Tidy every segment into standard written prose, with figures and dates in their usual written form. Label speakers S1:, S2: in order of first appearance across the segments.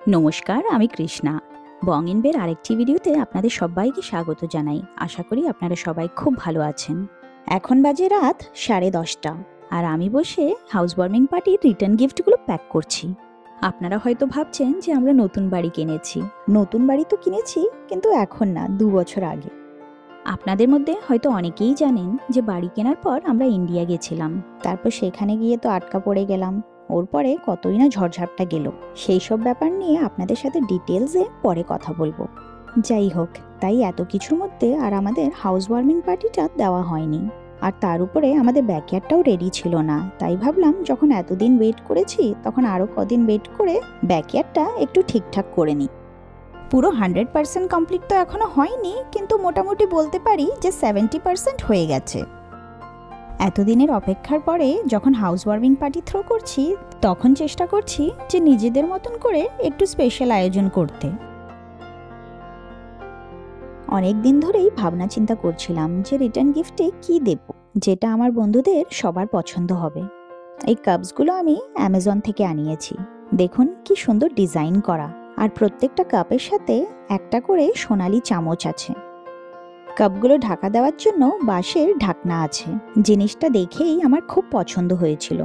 S1: নমস্কার, আমি কৃষ্ণা। বং ইন বের আরেকটি ভিডিওতে আপনাদের সবাইকে স্বাগত জানাই। আশা করি আপনারা সবাই খুব ভালো আছেন। এখন বাজে রাত 10:30 আর আমি বসে হাউস ওয়ার্মিং পার্টির রিটার্ন গিফটগুলো প্যাক করছি। আপনারা হয়তো ভাবছেন যে আমরা নতুন বাড়ি কিনেছি। নতুন বাড়ি তো কিনেছি, কিন্তু এখন না, 2 বছর আগে। আপনাদের মধ্যে হয়তো অনেকেই জানেন যে বাড়ি কেনার পর আমরা ইন্ডিয়া গেছিলাম। তারপর সেখানে গিয়ে তো আটকা পড়ে গেলাম। ওর পরে কতই না ঝড়ঝাপটা গেল। সেই সব ব্যাপার নিয়ে আপনাদের সাথে ডিটেলসে পরে কথা বলবো। যাই হোক, তাই এত কিছুর মধ্যে আর আমাদের হাউস ওয়ার্মিং পার্টিটা দেওয়া হয়নি। আর তার উপরে আমাদের ব্যাকইয়ার্ডটাও রেডি ছিল না। তাই ভাবলাম যখন এতদিন ওয়েট করেছি, তখন আরও কদিন ওয়েট করে ব্যাকইয়ার্ডটা একটু ঠিকঠাক করে নিই। পুরো 100% কমপ্লিট তো এখনো হয়নি, কিন্তু মোটামুটি বলতে পারি যে 70% হয়ে গেছে। এতদিনের অপেক্ষার পরে যখন হাউস ওয়ার্মিং পার্টি থ্রো করছি, তখন চেষ্টা করছি যে নিজেদের মতন করে একটু স্পেশাল আয়োজন করতে। অনেক দিন ধরেই ভাবনা চিন্তা করছিলাম যে রিটার্ন গিফটে কি দেব, যেটা আমার বন্ধুদের সবার পছন্দ হবে। এই কাপসগুলো আমি অ্যামাজন থেকে আনিয়েছি। দেখুন কি সুন্দর ডিজাইন করা, আর প্রত্যেকটা কাপের সাথে একটা করে সোনালি চামচ আছে। কাপগুলো ঢাকা দেওয়ার জন্য বাঁশের ঢাকনা আছে। জিনিসটা দেখেই আমার খুব পছন্দ হয়েছিল।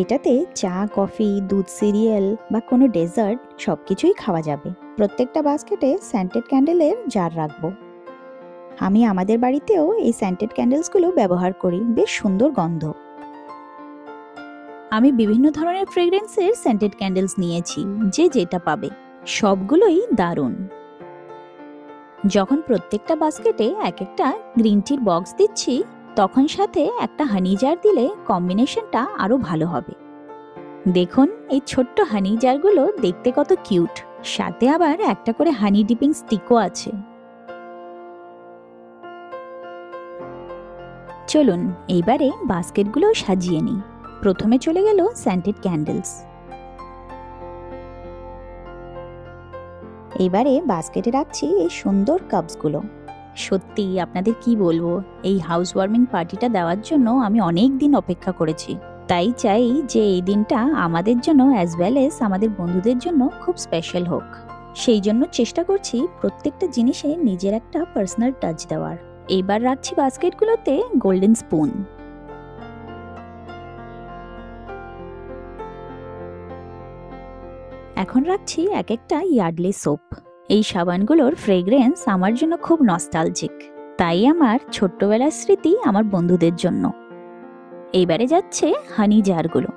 S1: এটাতে চা, কফি, দুধ, সিরিয়াল বা কোনো ডেজার্ট সবকিছুই খাওয়া যাবে। প্রত্যেকটা বাস্কেটে সেন্টেড ক্যান্ডেলের জার রাখবো। আমি আমাদের বাড়িতেও এই সেন্টেড ক্যান্ডেলসগুলো ব্যবহার করি, বেশ সুন্দর গন্ধ। আমি বিভিন্ন ধরনের ফ্রেগ্রেন্সের সেন্টেড ক্যান্ডেলস নিয়েছি, যে যেটা পাবে। সবগুলোই দারুণ। যখন প্রত্যেকটা বাস্কেটে এক একটা গ্রিন টির বক্স দিচ্ছি, তখন সাথে একটা হানি জার দিলে কম্বিনেশনটা আরো ভালো হবে। দেখুন এই ছোট্ট হানি জারগুলো দেখতে কত কিউট। সাথে আবার একটা করে হানি ডিপিং স্টিকও আছে। চলুন এইবারে বাস্কেটগুলো সাজিয়ে নিই। প্রথমে চলে গেল সেন্টেড ক্যান্ডেলস। এবারে বাস্কেটে রাখছি এই সুন্দর কাপসগুলো। সত্যি আপনাদের কি বলবো, এই হাউস ওয়ার্মিং পার্টিটা দেওয়ার জন্য আমি অনেক দিন অপেক্ষা করেছি। তাই চাই যে এই দিনটা আমাদের জন্য অ্যাজ ওয়েল এজ আমাদের বন্ধুদের জন্য খুব স্পেশাল হোক। সেই জন্য চেষ্টা করছি প্রত্যেকটা জিনিসে নিজের একটা পার্সোনাল টাচ দেওয়ার। এবার রাখছি বাস্কেটগুলোতে গোল্ডেন স্পুন। এখন রাখছি এক একটা ইয়ার্ডলে সোপ। এই সাবানগুলোর ফ্রেগ্রেন্স আমার জন্য খুব নস্টালজিক। তাই আমার ছোট্টবেলার স্মৃতি আমার বন্ধুদের জন্য। এইবারে যাচ্ছে হানি জারগুলো।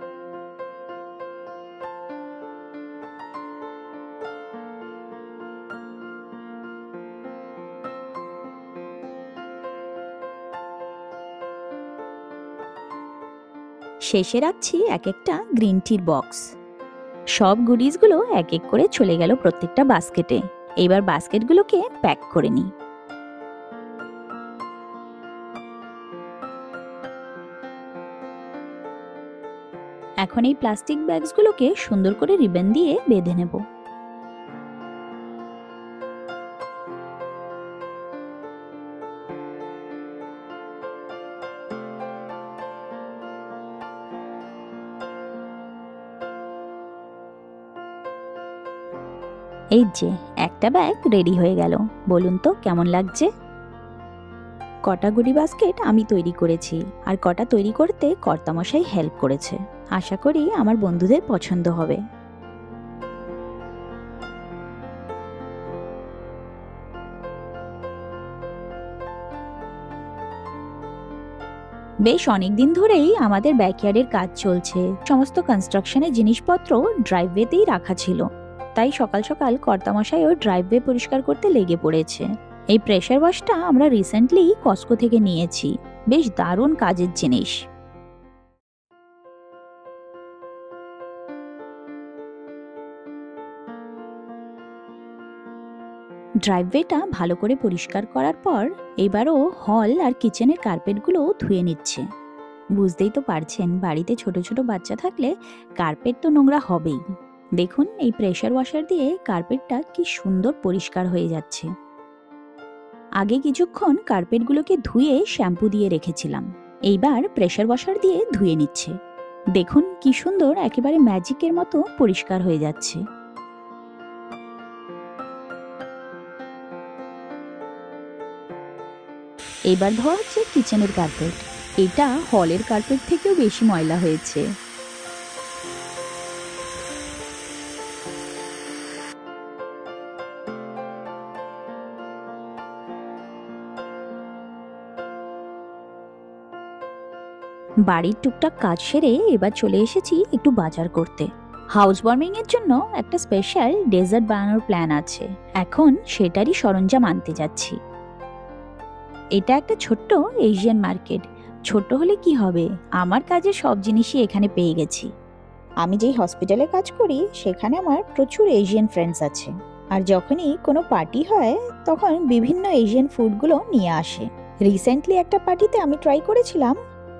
S1: শেষে রাখছি এক একটা গ্রিন টির বক্স। সব গুডিসগুলো এক এক করে চলে গেল প্রত্যেকটা বাস্কেটে। এবার বাস্কেটগুলোকে প্যাক করে নিই। এখন এই প্লাস্টিক ব্যাগসগুলোকে সুন্দর করে রিবন দিয়ে বেঁধে নেব। এই যে একটা ব্যাগ রেডি হয়ে গেল। বলুন তো কেমন লাগছে? কটা গুডি বাস্কেট আমি তৈরি করেছি, আর কটা তৈরি করতে কর্তামশাই হেল্প করেছে। আশা করি আমার বন্ধুদের পছন্দ হবে। বেশ অনেকদিন ধরেই আমাদের ব্যাকইয়ার্ডের কাজ চলছে। সমস্ত কনস্ট্রাকশনের জিনিসপত্র ড্রাইভওয়েতেই রাখা ছিল। তাই সকাল সকাল কর্তামশাইও ড্রাইভওয়ে পরিষ্কার করতে লেগে পড়েছে। এই প্রেসার ওয়াশটা আমরা রিসেন্টলি কস্কো থেকে নিয়েছি। বেশ দারুণ কাজের জিনিস। ড্রাইভওয়েটা ভালো করে পরিষ্কার করার পর এবারও হল আর কিচেনের কার্পেটগুলো ধুয়ে নিচ্ছে। বুঝতেই তো পারছেন, বাড়িতে ছোট ছোট বাচ্চা থাকলে কার্পেট তো নোংরা হবেই। দেখুন এই প্রেসার ওয়াশার দিয়ে কার্পেটটা কি সুন্দর পরিষ্কার হয়ে যাচ্ছে। আগে কিছুক্ষণ কার্পেটগুলোকে ধুয়ে শ্যাম্পু দিয়ে রেখেছিলাম। এইবার প্রেসার ওয়াশার দিয়ে ধুয়ে নিচ্ছে। দেখুন কি সুন্দর, একেবারে ম্যাজিকের মতো পরিষ্কার হয়ে যাচ্ছে। এবার ধোয়া হচ্ছে কিচেনের কার্পেট। এটা হলের কার্পেট থেকেও বেশি ময়লা হয়েছে। বাড়ির টুকটাক কাজ সেরে এবার চলে এসেছি একটু বাজার করতে। হাউস ওয়ার্মিং এর জন্য একটা স্পেশাল ডেজার্ট বানানোর প্ল্যান আছে, এখন সেটারই সরঞ্জাম আনতে যাচ্ছি। এটা একটা ছোট্ট এশিয়ান মার্কেট। ছোট হলে কি হবে, আমার কাজের সব জিনিসই এখানে পেয়ে গেছি। আমি যেই হসপিটালে কাজ করি সেখানে আমার প্রচুর এশিয়ান ফ্রেন্ডস আছে, আর যখনই কোনো পার্টি হয় তখন বিভিন্ন এশিয়ান ফুডগুলো নিয়ে আসে। রিসেন্টলি একটা পার্টিতে আমি ট্রাই করেছিলাম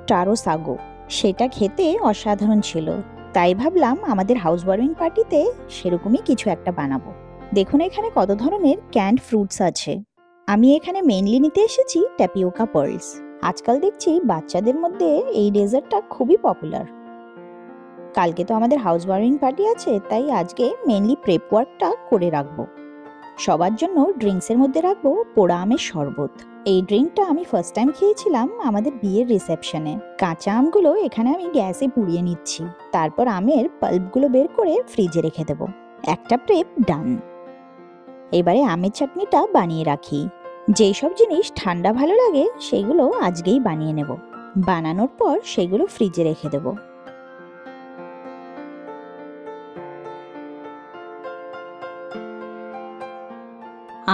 S1: টারো সাগো, সেটা খেতে অসাধারণ ছিল। তাই ভাবলাম আমাদের হাউস ওয়ার্মিং পার্টিতে সেরকমই কিছু একটা বানাবো। দেখুন এখানে কত ধরনের ক্যান্ড ফ্রুটস আছে। আমি এখানে মেইনলি নিতে এসেছি ট্যাপিওকা পার্লস। আজকাল দেখছি বাচ্চাদের মধ্যে এই ডেজার্টটা খুবই পপুলার। কালকে তো আমাদের হাউস ওয়ার্মিং পার্টি আছে, তাই আজকে মেইনলি প্রেপ ওয়ার্কটা করে রাখবো। সবার জন্য ড্রিঙ্কসের মধ্যে রাখবো পোড়া আমের শরবত। এই ড্রিঙ্কটা আমি ফার্স্ট টাইম খেয়েছিলাম আমাদের বিয়ের রিসেপশনে। কাঁচা আমগুলো এখানে আমি গ্যাসে পুড়িয়ে নিচ্ছি, তারপর আমের পাল্পগুলো বের করে ফ্রিজে রেখে দেব। একটা প্রেপ ডান। এবারে আমের চাটনিটা বানিয়ে রাখি। যেই সব জিনিস ঠান্ডা ভালো লাগে সেগুলো আজকেই বানিয়ে নেব। বানানোর পর সেগুলো ফ্রিজে রেখে দেব।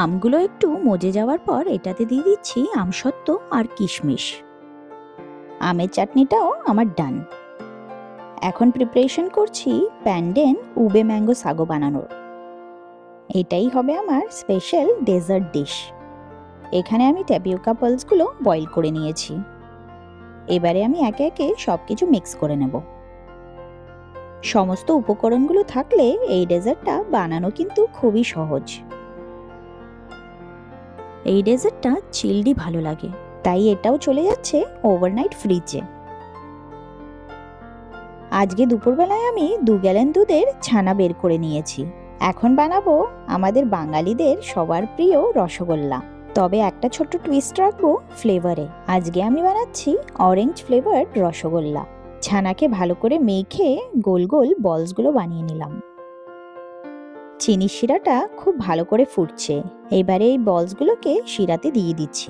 S1: আমগুলো একটু মজে যাওয়ার পর এটাতে দিয়ে দিচ্ছি আমসত্ত্ব আর কিশমিশ। আমের চাটনিটাও আমার ডান। এখন প্রিপারেশন করছি প্যান্ডেন উবে ম্যাঙ্গো সাগো বানানোর। এটাই হবে আমার স্পেশাল ডেজার্ট ডিশ। এখানে আমি ট্যাপিওকা পালসগুলো বয়েল করে নিয়েছি। এবারে আমি একে একে সবকিছু মিক্স করে নেব। সমস্ত উপকরণগুলো থাকলে এই ডেজার্টটা বানানো কিন্তু খুবই সহজ। এই ডেজার্টটা চিলডি ভালো লাগে, তাই এটাও চলে যাচ্ছে ওভারনাইট ফ্রিজে। আজকে দুপুরবেলায় আমি 2 গ্যালন দুধের ছানা বের করে নিয়েছি। এখন বানাবো আমাদের বাঙালিদের সবার প্রিয় রসগোল্লা, তবে একটা ছোট্ট টুইস্ট রাখবো ফ্লেভারে। আজকে আমি বানাচ্ছি অরেঞ্জ ফ্লেভার্ড রসগোল্লা। ছানাকে ভালো করে মেখে গোল গোল বলসগুলো বানিয়ে নিলাম। চিনির শিরাটা খুব ভালো করে ফুটছে। এবারে এই বলসগুলোকে শিরাতে দিয়ে দিচ্ছি।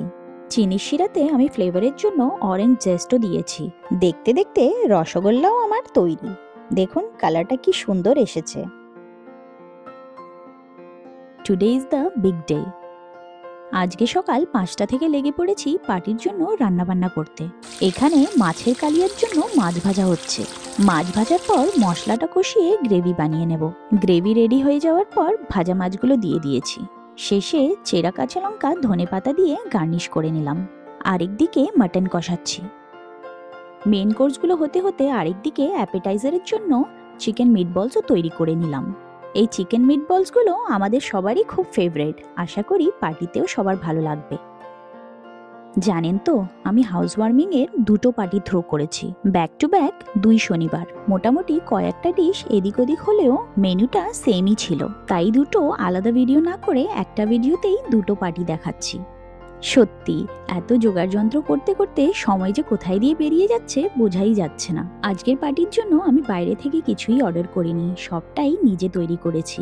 S1: চিনির শিরাতে আমি ফ্লেভারের জন্য অরেঞ্জ জেস্টও দিয়েছি। দেখতে দেখতে রসগোল্লাও আমার তৈরি। দেখুন কালারটা কি সুন্দর এসেছে। Today is the big day. আজকে সকাল 5টা থেকে লেগে পড়েছি পার্টির জন্য রান্নাবান্না করতে। এখানে মাছের কালিয়ার জন্য মাছ ভাজা হচ্ছে। মাছ ভাজার পর মশলাটা কষিয়ে গ্রেভি বানিয়ে নেব। গ্রেভি রেডি হয়ে যাওয়ার পর ভাজা মাছগুলো দিয়ে দিয়েছি। শেষে চেরা কাঁচা লঙ্কা ধনেপাতা দিয়ে গার্নিশ করে নিলাম। আরেকদিকে মাটন কষাচ্ছি। মেন কোর্সগুলো হতে হতে আরেকদিকে অ্যাপেটাইজারের জন্য চিকেন মিটবলসও তৈরি করে নিলাম। এই চিকেন মিটবলসগুলো আমাদের সবারই খুব ফেভারিট। আশা করি পার্টিতেও সবার ভালো লাগবে। জানেন তো আমি হাউস ওয়ার্মিং এর 2টো পার্টি থ্রো করেছি, ব্যাক টু ব্যাক 2 শনিবার। মোটামুটি কয়েকটা ডিশ এদিক ওদিক হলেও মেনুটা সেমই ছিল, তাই দুটো আলাদা ভিডিও না করে একটা ভিডিওতেই 2টো পার্টি দেখাচ্ছি। সত্যি এত জোগাড় যন্ত্র করতে করতে সময় যে কোথায় দিয়ে বেরিয়ে যাচ্ছে বোঝাই যাচ্ছে না। আজকের পার্টির জন্য আমি বাইরে থেকে কিছুই অর্ডার করিনি, সবটাই নিজে তৈরি করেছি।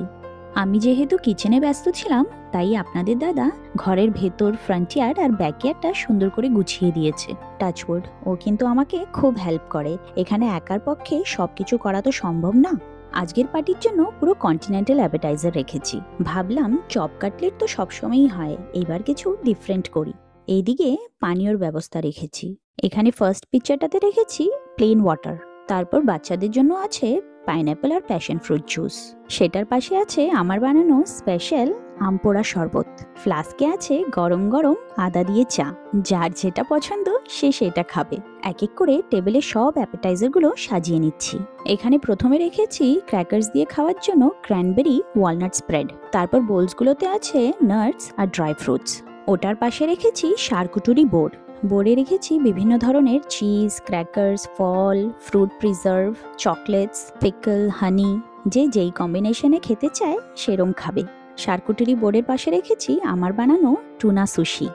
S1: আমি যেহেতু কিচেনে ব্যস্ত ছিলাম, তাই আপনাদের দাদা ঘরের ভেতর ফ্রন্টিয়ার্ড আর ব্যাকইয়ার্ডটা সুন্দর করে গুছিয়ে দিয়েছে। টাচউড, ও কিন্তু আমাকে খুব হেল্প করে। এখানে একার পক্ষে সবকিছু করা তো সম্ভব না। আজকের পার্টির জন্য পুরো কন্টিনেন্টাল অ্যাপেটাইজার রেখেছি। ভাবলাম চপ কাটলেট তো সবসময়ই হয়, এবার কিছু ডিফারেন্ট করি। এইদিকে পানীয়র ব্যবস্থা রেখেছি। এখানে ফার্স্ট পিকচারটাতে রেখেছি প্লেন ওয়াটার। তারপর বাচ্চাদের জন্য আছে পাইনঅ্যাপল আর প্যাশন ফ্রুট জুস। সেটার পাশে আছে আমার বানানো স্পেশাল আমপোড়া শরবত। ফ্লাস্কে আছে গরম গরম আদা দিয়ে চা। যার যেটা পছন্দ সে সেটা খাবে। এক এক করে টেবিলে সব অ্যাপেটাইজারগুলো সাজিয়ে নিচ্ছি। এখানে প্রথমে রেখেছি ক্র্যাকার্স দিয়ে খাওয়ার জন্য ক্র্যানবেরি ওয়ালনাট স্প্রেড। তারপর বোলসগুলোতে আছে নাটস আর ড্রাই ফ্রুটস। ওটার পাশে রেখেছি শারকুটুরি বোর্ড। বোর্ডে রেখেছি বিভিন্ন ধরনের চিজ, ক্র্যাকার্স, ফল, ফ্রুট প্রিজার্ভ, চকলেটস, পিকল, হানি। যে যেই কম্বিনেশনে খেতে চায় সেরম খাবে। শারকুটেরি বোর্ডের পাশে রেখেছি আমার বানানো টুনা সুশি।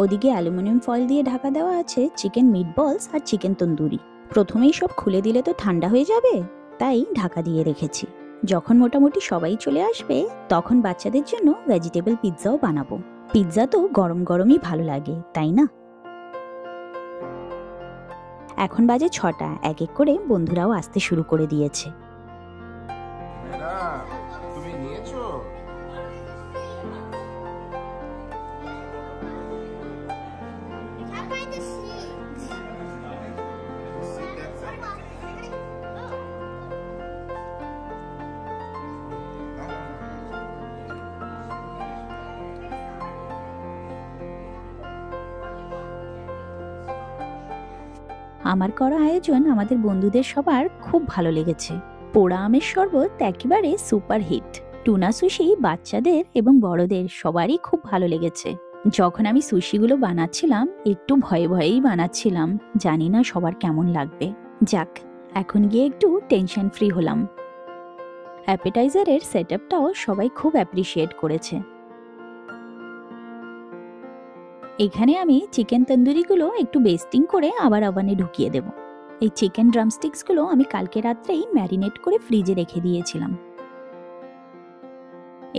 S1: ওদিকে অ্যালুমিনিয়াম ফয়েল দিয়ে ঢাকা দেওয়া আছে চিকেন মিটবলস আর চিকেন তন্দুরি। প্রথমেই সব খুলে দিলে তো ঠান্ডা হয়ে যাবে, তাই ঢাকা দিয়ে রেখেছি। যখন মোটামুটি সবাই চলে আসবে তখন বাচ্চাদের জন্য ভেজিটেবল পিৎজাও বানাবো। পিৎজা তো গরম গরমই ভালো লাগে, তাই না? এখন বাজে 6টা। এক এক করে বন্ধুরাও আসতে শুরু করে দিয়েছে। আমার করা আয়োজন আমাদের বন্ধুদের সবার খুব ভালো লেগেছে। পোড়া আমের শরবত একেবারে সুপার হিট। টুনা সুশি বাচ্চাদের এবং বড়দের সবারই খুব ভালো লেগেছে। যখন আমি সুশিগুলো বানাচ্ছিলাম একটু ভয়ে ভয়েই বানাচ্ছিলাম, জানি না সবার কেমন লাগবে। যাক, এখন গিয়ে একটু টেনশন ফ্রি হলাম। অ্যাপেটাইজারের সেটআপটাও সবাই খুব অ্যাপ্রিশিয়েট করেছে। এখানে আমি চিকেন তন্দুরিগুলো একটু বেস্টিং করে আবার ওভেনে ঢুকিয়ে দেব। এই চিকেন ড্রামস্টিক্সগুলো আমি কালকে রাত্রেই ম্যারিনেট করে ফ্রিজে রেখে দিয়েছিলাম।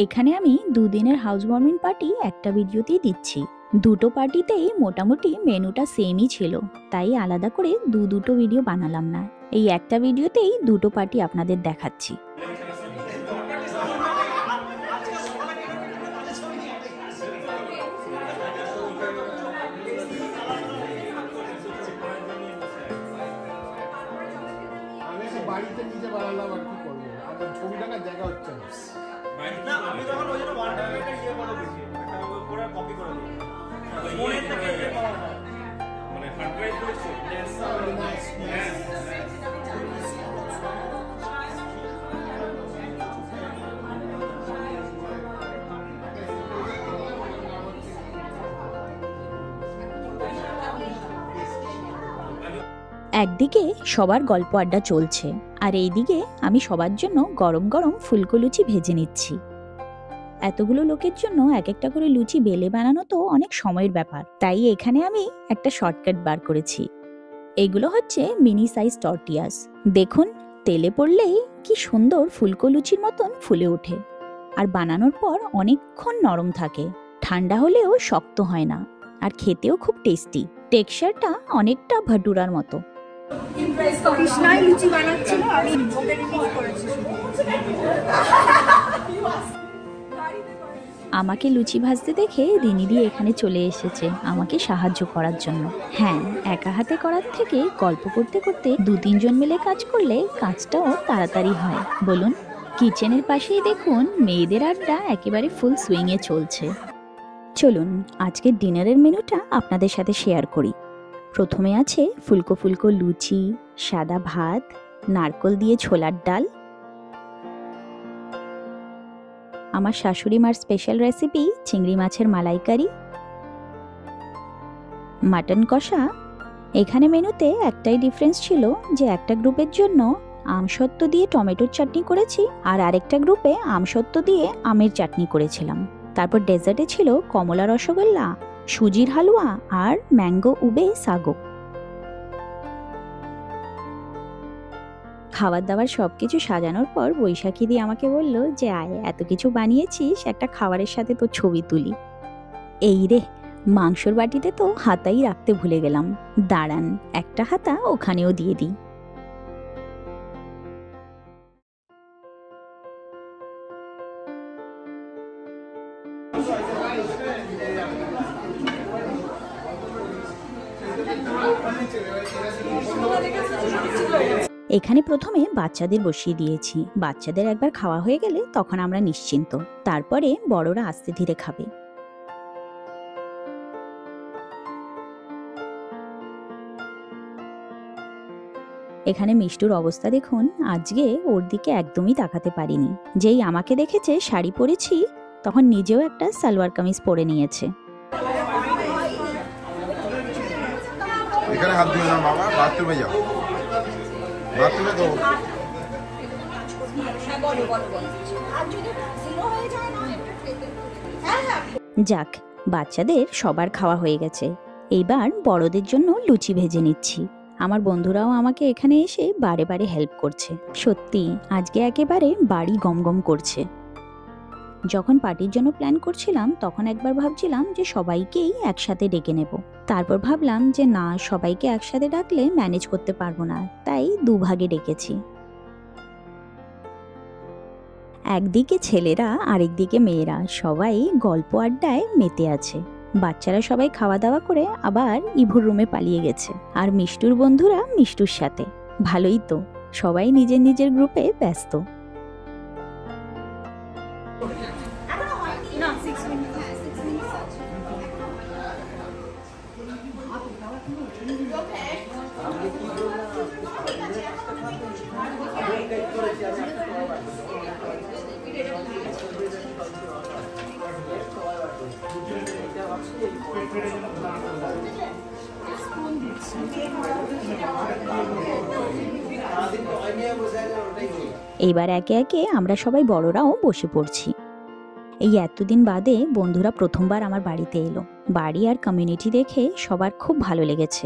S1: এখানে আমি 2 দিনের হাউস ওয়ার্মিং পার্টি একটা ভিডিওতেই দিচ্ছি। দুটো পার্টিতেই মোটামুটি মেনুটা সেমই ছিল, তাই আলাদা করে দুটো ভিডিও বানালাম না। এই একটা ভিডিওতেই দুটো পার্টি আপনাদের দেখাচ্ছি।
S2: বাড়িতে নিজে বানালাম আর কি করবো, আর ছবি টাকার জায়গা হচ্ছে না। আমি তখন ওই জন্য ওয়ান টাইম একটা ইয়ে করে দিয়েছি, একটা করে কপি করে দিয়েছি ফোনের থেকে ইয়ে করা হয়, মানে হার্ড ড্রাইভ করেছি।
S1: একদিকে সবার গল্প আড্ডা চলছে, আর এইদিকে আমি সবার জন্য গরম গরম ফুলকো লুচি ভেজে নিচ্ছি। এতগুলো লোকের জন্য এক একটা করে লুচি বেলে বানানো তো অনেক সময়ের ব্যাপার, তাই এখানে আমি একটা শর্টকাট বার করেছি। এগুলো হচ্ছে মিনি সাইজ টর্টিয়াস। দেখুন, তেলে পড়লেই কি সুন্দর ফুলকো লুচির মতন ফুলে ওঠে, আর বানানোর পর অনেকক্ষণ নরম থাকে। ঠান্ডা হলেও শক্ত হয় না, আর খেতেও খুব টেস্টি। টেক্সচারটা অনেকটা ভাটুরার মতো।
S3: কৃষ্ণাই লুচি বানাচ্ছিল, আমি ওকে রিলিজ করেছি।
S1: আমাকে লুচি ভাজতে দেখে রিনিদি এখানে চলে এসেছে আমাকে সাহায্য করার জন্য। হ্যাঁ, একা হাতে করার থেকে গল্প করতে করতে 2-3 জন মিলে কাজ করলে কাজটাও তাড়াতাড়ি হয়, বলুন? কিচেনের পাশেই দেখুন মেয়েদের আড্ডা একেবারে ফুল সুইংয়ে চলছে। চলুন আজকের ডিনারের মেনুটা আপনাদের সাথে শেয়ার করি। প্রথমে আছে ফুলকো ফুলকো লুচি, সাদা ভাত, নারকোল দিয়ে ছোলার ডাল, আমার শাশুড়ি মার স্পেশাল রেসিপি চিংড়ি মাছের মালাইকারি, মাটন কষা। এখানে মেনুতে একটাই ডিফারেন্স ছিল যে একটা গ্রুপের জন্য আমসত্ত্ব দিয়ে টমেটোর চাটনি করেছি, আর আরেকটা গ্রুপে আমসত্ত্ব দিয়ে আমের চাটনি করেছিলাম। তারপর ডেজার্টে ছিল কমলা রসগোল্লা, সুজির হালুয়া আর ম্যাঙ্গো উবে সাগো। খাবার দাবার সবকিছু সাজানোর পর বৈশাখী দি আমাকে বলল যে আয়, এত কিছু বানিয়েছিস, একটা খাবারের সাথে তো ছবি তুলি। এই রে, মাংসর বাটিতে তো হাতাই রাখতে ভুলে গেলাম। দাঁড়ান, একটা হাতা ওখানেও দিয়ে দিই। এখানে প্রথমে বাচ্চাদের বসিয়ে দিয়েছি। বাচ্চাদের একবার খাওয়া হয়ে গেলে তখন আমরা নিশ্চিন্ত, তারপরে বড়রা আস্তে ধীরে খাবে। এখানে মিষ্টুর অবস্থা দেখুন, আজকে ওর দিকে একদমই তাকাতে পারিনি। যেই আমাকে দেখেছে শাড়ি পরেছি, তখন নিজেও একটা সালোয়ার কামিজ পরে নিয়েছে।
S4: এখানে হাত দিও না বাবা, বাথরুমে যাও, বাথরুমে তো।
S1: যাক, বাচ্চাদের সবার খাওয়া হয়ে গেছে, এইবার বড়দের জন্য লুচি ভেজে নিচ্ছি। আমার বন্ধুরাও আমাকে এখানে এসে বারে বারে হেল্প করছে। সত্যি আজকে একেবারে বাড়ি গমগম করছে। যখন পার্টির জন্য প্ল্যান করছিলাম তখন একবার ভাবছিলাম যে সবাইকেই একসাথে ডেকে নেব, তারপর ভাবলাম যে না, সবাইকে একসাথে ডাকলে ম্যানেজ করতে পারবো না, তাই দুভাগে ডেকেছি। একদিকে ছেলেরা আরেকদিকে মেয়েরা সবাই গল্প আড্ডায় মেতে আছে। বাচ্চারা সবাই খাওয়া দাওয়া করে আবার ইভুর রুমে পালিয়ে গেছে, আর মিষ্টুর বন্ধুরা মিষ্টুর সাথে। ভালোই তো, সবাই নিজের নিজের গ্রুপে ব্যস্ত। এইবার একে একে আমরা সবাই বড়রাও বসে পড়ছি। এই এতদিন বাদে বন্ধুরা প্রথমবার আমার বাড়িতে এলো। বাড়ি আর কমিউনিটি দেখে সবার খুব ভালো লেগেছে।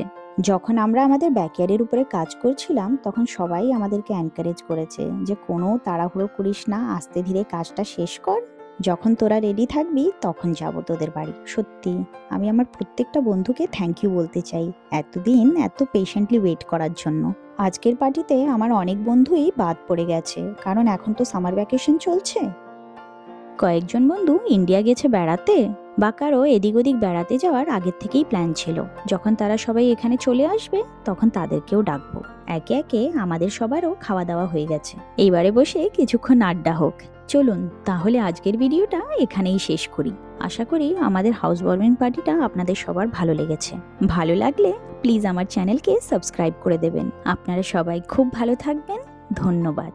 S1: যখন আমরা আমাদের ব্যাকয়ার্ডের উপরে কাজ করছিলাম তখন সবাই আমাদেরকে এনকারেজ করেছে যে কোনো তাড়াহুড়ো করিস না, আস্তে ধীরে কাজটা শেষ কর, যখন তোরা রেডি থাকবি তখন যাব তোদের বাড়ি। সত্যি আমি আমার প্রত্যেকটা বন্ধুকে থ্যাংক ইউ বলতে চাই এতদিন এত পেশেন্টলি ওয়েট করার জন্য। আজকের পার্টিতে আমার অনেক বন্ধুই বাদ পড়ে গেছে, কারণ এখন তো সামার ভ্যাকেশন চলছে। কয়েকজন বন্ধু ইন্ডিয়া গেছে বেড়াতে, বা কারো এদিক ওদিক বেড়াতে যাওয়ার আগের থেকেই প্ল্যান ছিল। যখন তারা সবাই এখানে চলে আসবে তখন তাদেরকেও ডাকবো। একে একে আমাদের সবারও খাওয়া দাওয়া হয়ে গেছে, এইবারে বসে কিছুক্ষণ আড্ডা হোক। চলুন তাহলে আজকের ভিডিওটা এখানেই শেষ করি। আশা করি আমাদের হাউস ওয়ার্মিং পার্টিটা আপনাদের সবার ভালো লেগেছে। ভালো লাগলে প্লিজ আমার চ্যানেলকে সাবস্ক্রাইব করে দেবেন। আপনারা সবাই খুব ভালো থাকবেন। ধন্যবাদ।